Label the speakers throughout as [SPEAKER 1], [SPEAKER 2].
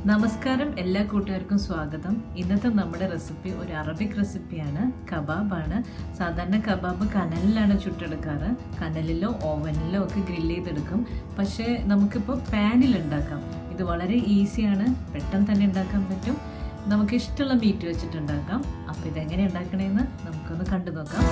[SPEAKER 1] നമസ്കാരം, എല്ലാ കൂട്ടുകാർക്കും സ്വാഗതം. ഇന്നത്തെ നമ്മുടെ റെസിപ്പി ഒരു അറബിക് റെസിപ്പിയാണ്, കബാബാണ്. സാധാരണ കബാബ് കനലിലാണ് ചുട്ടെടുക്കാറ്. കനലിലോ ഓവനിലോ ഒക്കെ ഗ്രില്ല് ചെയ്തെടുക്കും. പക്ഷേ നമുക്കിപ്പോൾ പാനിൽ ഉണ്ടാക്കാം. ഇത് വളരെ ഈസിയാണ്, പെട്ടെന്ന് തന്നെ ഉണ്ടാക്കാൻ പറ്റും. നമുക്ക് ഇഷ്ടമുള്ള മീറ്റ് വെച്ചിട്ടുണ്ടാക്കാം. അപ്പോൾ ഇതെങ്ങനെ ഉണ്ടാക്കണമെന്ന് നമുക്കൊന്ന് കണ്ടു നോക്കാം.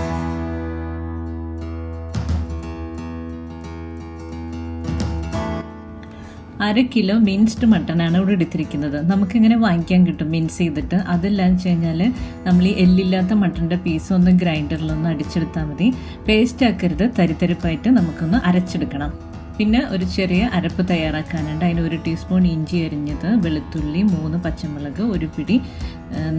[SPEAKER 1] 1/2 കിലോ മിൻസ്ഡ് മട്ടനാണ് ഇവിടെ എടുത്തിരിക്കുന്നത്. നമുക്കിങ്ങനെ വാങ്ങിക്കാൻ കിട്ടും മിൻസ് ചെയ്തിട്ട്. അതെല്ലാം വെച്ച് കഴിഞ്ഞാൽ നമ്മൾ ഈ എല്ലില്ലാത്ത മട്ടൻ്റെ പീസ് ഒന്ന് ഗ്രൈൻഡറിലൊന്ന് അടിച്ചെടുത്താൽ മതി. പേസ്റ്റ് ആക്കരുത്, തരിത്തരിപ്പായിട്ട് നമുക്കൊന്ന് അരച്ചെടുക്കണം. പിന്നെ ഒരു ചെറിയ അരപ്പ് തയ്യാറാക്കാനുണ്ട്. അതിന് 1 ടീസ്പൂൺ ഇഞ്ചി അരിഞ്ഞത്, വെളുത്തുള്ളി, 3 പച്ചമുളക്, 1 പിടി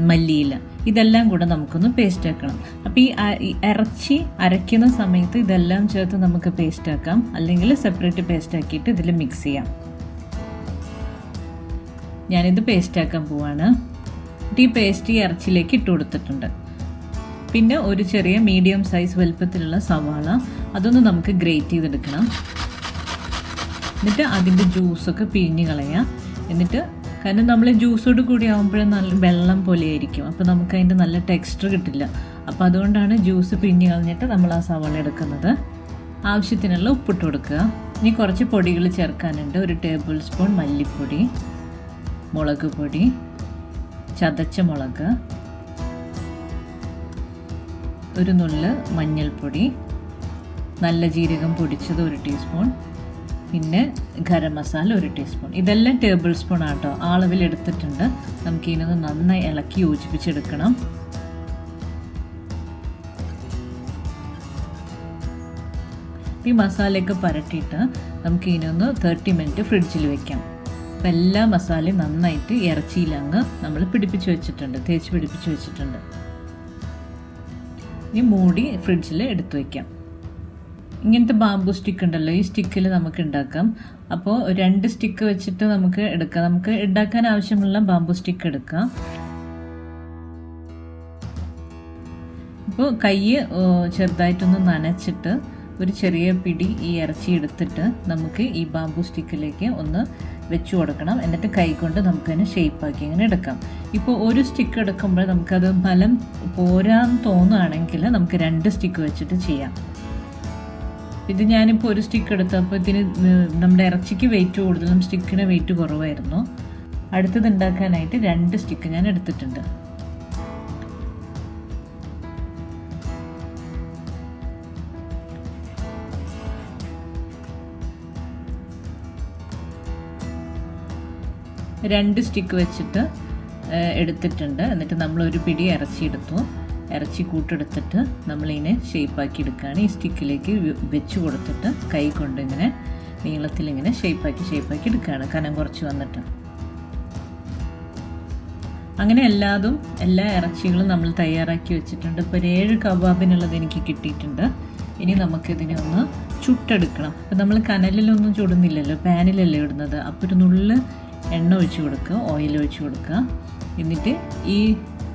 [SPEAKER 1] മല്ലിയില, ഇതെല്ലാം കൂടെ നമുക്കൊന്ന് പേസ്റ്റ് ആക്കണം. അപ്പോൾ ഈ ഇറച്ചി അരയ്ക്കുന്ന സമയത്ത് ഇതെല്ലാം ചേർത്ത് നമുക്ക് പേസ്റ്റ് ആക്കാം, അല്ലെങ്കിൽ സെപ്പറേറ്റ് പേസ്റ്റ് ആക്കിയിട്ട് ഇതിൽ മിക്സ് ചെയ്യാം. ഞാനിത് പേസ്റ്റ് ആക്കാൻ പോവാണ്. ഈ പേസ്റ്റ് ഈ ഇറച്ചിയിലേക്ക് ഇട്ട് കൊടുത്തിട്ടുണ്ട്. പിന്നെ ഒരു ചെറിയ മീഡിയം സൈസ് വലുപ്പത്തിലുള്ള സവാള, അതൊന്ന് നമുക്ക് ഗ്രേറ്റ് ചെയ്തെടുക്കണം. എന്നിട്ട് അതിൻ്റെ ജ്യൂസൊക്കെ പിഴിഞ്ഞ് കളയാം. എന്നിട്ട് കാരണം നമ്മൾ ജ്യൂസോട് കൂടി ആകുമ്പോഴും നല്ല വെള്ളം പോലെയായിരിക്കും, അപ്പോൾ നമുക്ക് അതിൻ്റെ നല്ല ടെക്സ്ചർ കിട്ടില്ല. അപ്പോൾ അതുകൊണ്ടാണ് ജ്യൂസ് പിഴിഞ്ഞ് കളഞ്ഞിട്ട് നമ്മൾ ആ സവാള എടുക്കുന്നത്. ആവശ്യത്തിനുള്ള ഉപ്പിട്ട് കൊടുക്കുക. ഇനി കുറച്ച് പൊടികൾ ചേർക്കാനുണ്ട്. 1 ടേബിൾ സ്പൂൺ മല്ലിപ്പൊടി, മുളക് പൊടി, ചതച്ച മുളക്, 1 നുള്ള് മഞ്ഞൾപ്പൊടി, നല്ല ജീരകം പൊടിച്ചത് 1 ടീസ്പൂൺ, പിന്നെ ഗരം മസാല 1 ടീസ്പൂൺ. ഇതെല്ലാം ടേബിൾ സ്പൂൺ ആട്ടോ, അളവിൽ എടുത്തിട്ടുണ്ട്. നമുക്ക് ഇതിനൊന്ന് നന്നായി ഇളക്കി യോജിപ്പിച്ചെടുക്കണം. ഈ മസാലയൊക്കെ പരട്ടിയിട്ട് നമുക്ക് ഇതിനൊന്ന് 30 മിനിറ്റ് ഫ്രിഡ്ജിൽ വെക്കാം. അപ്പം എല്ലാ മസാലയും നന്നായിട്ട് ഇറച്ചിയിലങ്ങ് നമ്മൾ പിടിപ്പിച്ച് വെച്ചിട്ടുണ്ട്, തേച്ച് പിടിപ്പിച്ച് വെച്ചിട്ടുണ്ട്. ഇനി മൂടി ഫ്രിഡ്ജിൽ എടുത്തു വയ്ക്കാം. ഇങ്ങനത്തെ ബാമ്പു സ്റ്റിക്ക് ഉണ്ടല്ലോ, ഈ സ്റ്റിക്കിൽ നമുക്ക് ഉണ്ടാക്കാം. അപ്പോൾ 2 സ്റ്റിക്ക് വെച്ചിട്ട് നമുക്ക് എടുക്കാം. നമുക്ക് ഉണ്ടാക്കാൻ ആവശ്യമുള്ള ബാമ്പു സ്റ്റിക്ക് എടുക്കാം. ഇപ്പോൾ കൈ ചെറുതായിട്ടൊന്ന് നനച്ചിട്ട് ഒരു ചെറിയ പിടി ഈ ഇറച്ചി എടുത്തിട്ട് നമുക്ക് ഈ ബാമ്പു സ്റ്റിക്കിലേക്ക് ഒന്ന് വെച്ച് കൊടുക്കണം. എന്നിട്ട് കൈ കൊണ്ട് നമുക്കതിനെ ഷേപ്പാക്കി ഇങ്ങനെ എടുക്കാം. ഇപ്പോൾ 1 സ്റ്റിക്ക് എടുക്കുമ്പോൾ നമുക്കത് ബലം പോരാന്ന് തോന്നുകയാണെങ്കിൽ നമുക്ക് 2 സ്റ്റിക്ക് വെച്ചിട്ട് ചെയ്യാം. ഇത് ഞാനിപ്പോൾ 1 സ്റ്റിക്ക് എടുത്തപ്പോൾ ഇതിന് നമ്മുടെ ഇറച്ചിക്ക് വെയിറ്റ് കൂടുതലും സ്റ്റിക്കിന് വെയിറ്റ് കുറവായിരുന്നു. അടുത്തത് ഉണ്ടാക്കാനായിട്ട് 2 സ്റ്റിക്ക് ഞാൻ എടുത്തിട്ടുണ്ട്. രണ്ട് സ്റ്റിക്ക് വെച്ചിട്ട് എടുത്തിട്ടുണ്ട്. എന്നിട്ട് നമ്മൾ 1 പിടി ഇറച്ചി എടുത്തു. ഇറച്ചി കൂട്ടെടുത്തിട്ട് നമ്മളിതിനെ ഷേപ്പാക്കി എടുക്കുകയാണ്. ഈ സ്റ്റിക്കിലേക്ക് വെച്ച് കൊടുത്തിട്ട് കൈ കൊണ്ട് ഇങ്ങനെ നീളത്തിലിങ്ങനെ ഷേപ്പാക്കി എടുക്കുകയാണ്, കനം കുറച്ച് വന്നിട്ട്. അങ്ങനെ എല്ലാ ഇറച്ചികളും നമ്മൾ തയ്യാറാക്കി വെച്ചിട്ടുണ്ട്. ഇപ്പോൾ 7 കബാബിനുള്ളത് എനിക്ക് കിട്ടിയിട്ടുണ്ട്. ഇനി നമുക്കിതിനെ ഒന്ന് ചുട്ടെടുക്കണം. അപ്പോൾ നമ്മൾ കനലിലൊന്നും ചുടുന്നില്ലല്ലോ, പാനിലല്ലേ ഇടുന്നത്. അപ്പോൾ 1 നുള്ള് എണ്ണ ഒഴിച്ച് കൊടുക്കുക, ഓയിൽ ഒഴിച്ച് കൊടുക്കുക. എന്നിട്ട് ഈ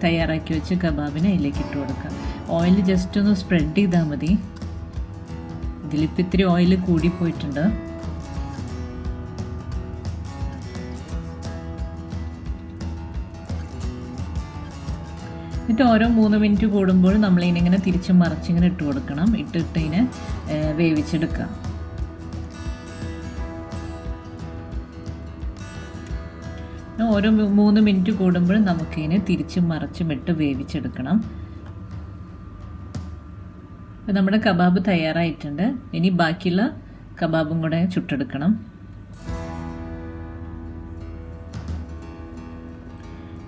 [SPEAKER 1] തയ്യാറാക്കി വെച്ച് കബാബിനെ അതിലേക്ക് ഇട്ട് കൊടുക്കുക. ഓയിൽ ജസ്റ്റ് ഒന്ന് സ്പ്രെഡ് ചെയ്താൽ മതി. ഇതിലിപ്പോൾ ഇത്തിരി ഓയിൽ കൂടിപ്പോയിട്ടുണ്ട്. എന്നിട്ട് ഓരോ 3 മിനിറ്റ് കൂടുമ്പോൾ നമ്മളിങ്ങനെ തിരിച്ചും മറിച്ചിങ്ങനെ ഇട്ട് കൊടുക്കണം. ഇട്ടിട്ട് വേവിച്ചെടുക്കുക. ഓരോ 3 മിനിറ്റ് കൂടുമ്പോൾ നമുക്കിതിനെ തിരിച്ചും മറിച്ചും ഇട്ട് വേവിച്ചെടുക്കണം. അപ്പോൾ നമ്മുടെ കബാബ് തയ്യാറായിട്ടുണ്ട്. ഇനി ബാക്കിയുള്ള കബാബും കൂടെ ചുട്ടെടുക്കണം.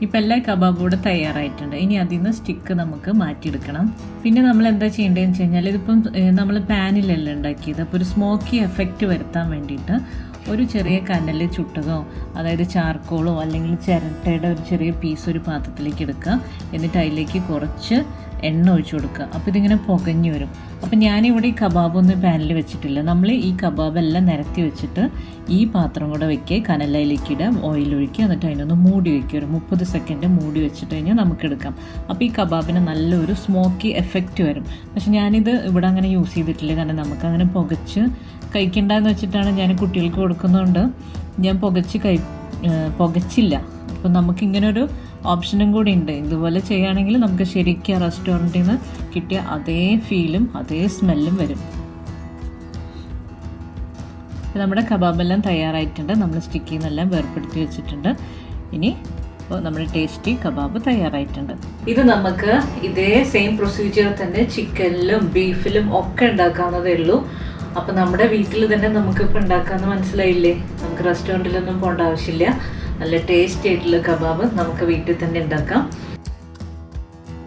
[SPEAKER 1] ഇപ്പം എല്ലാ കബാബും കൂടെ തയ്യാറായിട്ടുണ്ട്. ഇനി അതിൽ നിന്ന് സ്റ്റിക്ക് നമുക്ക് മാറ്റിയെടുക്കണം. പിന്നെ നമ്മൾ എന്താ ചെയ്യേണ്ടതെന്ന് വെച്ച് കഴിഞ്ഞാൽ, ഇതിപ്പം നമ്മൾ പാനിലല്ല ഉണ്ടാക്കിയത്. അപ്പോൾ ഒരു സ്മോക്കി എഫക്റ്റ് വരുത്താൻ വേണ്ടിയിട്ട് ഒരു ചെറിയ കനൽ ചുട്ടതോ, അതായത് ചാർക്കോളോ അല്ലെങ്കിൽ ചിരട്ടയുടെ ഒരു ചെറിയ പീസ് ഒരു പാത്രത്തിലേക്ക് എടുക്കുക. എന്നിട്ട് അതിലേക്ക് കുറച്ച് എണ്ണ ഒഴിച്ചു കൊടുക്കുക. അപ്പോൾ ഇതിങ്ങനെ പുകഞ്ഞു വരും. അപ്പോൾ ഞാനിവിടെ ഈ കബാബൊന്നും പാനിൽ വെച്ചിട്ടില്ല. നമ്മൾ ഈ കബാബെല്ലാം നിരത്തി വെച്ചിട്ട് ഈ പാത്രം കൂടെ വയ്ക്കുക, കനലയിലേക്ക് ഇടുക, ഓയിൽ ഒഴിക്കുക. എന്നിട്ട് അതിനൊന്ന് മൂടി വയ്ക്കുക. ഒരു 30 സെക്കൻഡ് മൂടി വെച്ചിട്ട് കഴിഞ്ഞാൽ നമുക്കെടുക്കാം. അപ്പോൾ ഈ കബാബിന് നല്ലൊരു സ്മോക്കി എഫക്റ്റ് വരും. പക്ഷെ ഞാനിത് ഇവിടെ അങ്ങനെ യൂസ് ചെയ്തിട്ടില്ല, കാരണം നമുക്കങ്ങനെ പുകച്ച് കഴിക്കണ്ടെന്ന് വെച്ചിട്ടാണ് ഞാൻ കുട്ടികൾക്ക് കൊടുക്കുന്നതുകൊണ്ട് ഞാൻ പുകച്ച് പുകച്ചില്ല. അപ്പോൾ നമുക്കിങ്ങനൊരു ഓപ്ഷനും കൂടി ഉണ്ട്. ഇതുപോലെ ചെയ്യുകയാണെങ്കിൽ നമുക്ക് ശരിക്കും റെസ്റ്റോറൻറ്റിൽ നിന്ന് കിട്ടിയ അതേ ഫീലും അതേ സ്മെല്ലും വരും. നമ്മുടെ കബാബെല്ലാം തയ്യാറായിട്ടുണ്ട്. നമ്മൾ സ്റ്റിക്കിൽ നിന്നെല്ലാം വേർപ്പെടുത്തി വെച്ചിട്ടുണ്ട്. ഇനി നമ്മുടെ ടേസ്റ്റി കബാബ് തയ്യാറായിട്ടുണ്ട്. ഇത് നമുക്ക് ഇതേ സെയിം പ്രൊസീജിയർ തന്നെ ചിക്കനിലും ബീഫിലും ഒക്കെ ഉണ്ടാക്കാവുന്നതേ ഉള്ളൂ. അപ്പോൾ നമ്മുടെ വീട്ടിൽ തന്നെ നമുക്കിപ്പോൾ ഉണ്ടാക്കാമെന്ന് മനസ്സിലായില്ലേ? നമുക്ക് റെസ്റ്റോറൻറ്റിലൊന്നും പോകേണ്ട ആവശ്യമില്ല. നല്ല ടേസ്റ്റി ആയിട്ടുള്ള കബാബ് നമുക്ക് വീട്ടിൽ തന്നെ ഉണ്ടാക്കാം.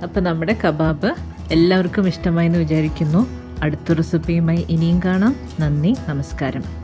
[SPEAKER 1] അപ്പോൾ നമ്മുടെ കബാബ് എല്ലാവർക്കും ഇഷ്ടമായി എന്ന് വിചാരിക്കുന്നു. അടുത്ത റെസിപ്പിയുമായി ഇനിയും കാണാം. നന്ദി, നമസ്കാരം.